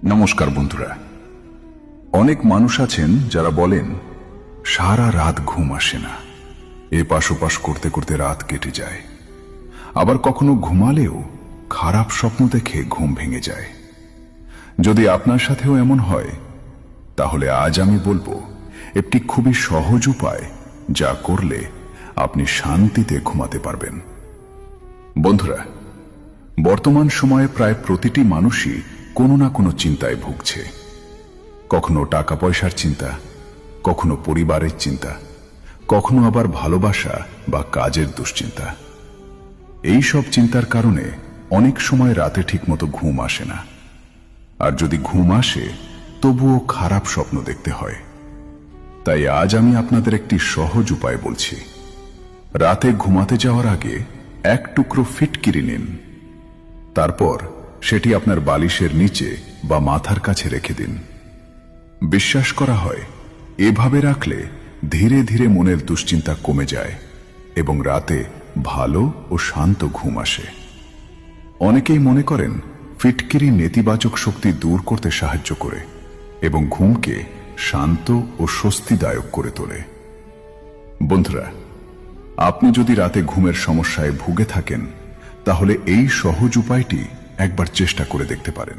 নমস্কার বন্ধুরা। অনেক মানুষ আছেন যারা বলেন সারা রাত ঘুম আসে না, এপাশ ওপাশ করতে করতে রাত কেটে যায়। আবার কখনো ঘুমালেও খারাপ স্বপ্ন দেখে ঘুম ভেঙে যায়। যদি আপনার সাথেও এমন হয়, তাহলে আজ আমি বলবো একটি খুবই সহজ উপায়, যা করলে আপনি শান্তিতে ঘুমাতে পারবেন। বন্ধুরা, বর্তমান সময়ে প্রায় প্রতিটি মানুষই কোনো না কোনো চিন্তায় ভুগছে। কখনো টাকা পয়সার চিন্তা, কখনো পরিবারের চিন্তা, কখনো আবার ভালোবাসা বা কাজের দুশ্চিন্তা। এই সব চিন্তার কারণে অনেক সময় রাতে ঠিকমতো ঘুম আসে না, আর যদি ঘুম আসে তবুও খারাপ স্বপ্ন দেখতে হয়। তাই আজ আমি আপনাদের একটি সহজ উপায় বলছি। রাতে ঘুমাতে যাওয়ার আগে এক টুকরো ফিটকিরি নিন, তারপর সেটি আপনার বালিশের নিচে বা মাথার কাছে রেখে দিন। বিশ্বাস করা হয় এভাবে রাখলে ধীরে ধীরে মনের দুশ্চিন্তা কমে যায় এবং রাতে ভালো ও শান্ত ঘুম আসে। অনেকেই মনে করেন ফিটকিরি নেতিবাচক শক্তি দূর করতে সাহায্য করে এবং ঘুমকে শান্ত ও স্বস্তিদায়ক করে তোলে। বন্ধুরা, আপনি যদি রাতে ঘুমের সমস্যায় ভুগে থাকেন, তাহলে এই সহজ উপায়টি একবার চেষ্টা করে দেখতে পারেন।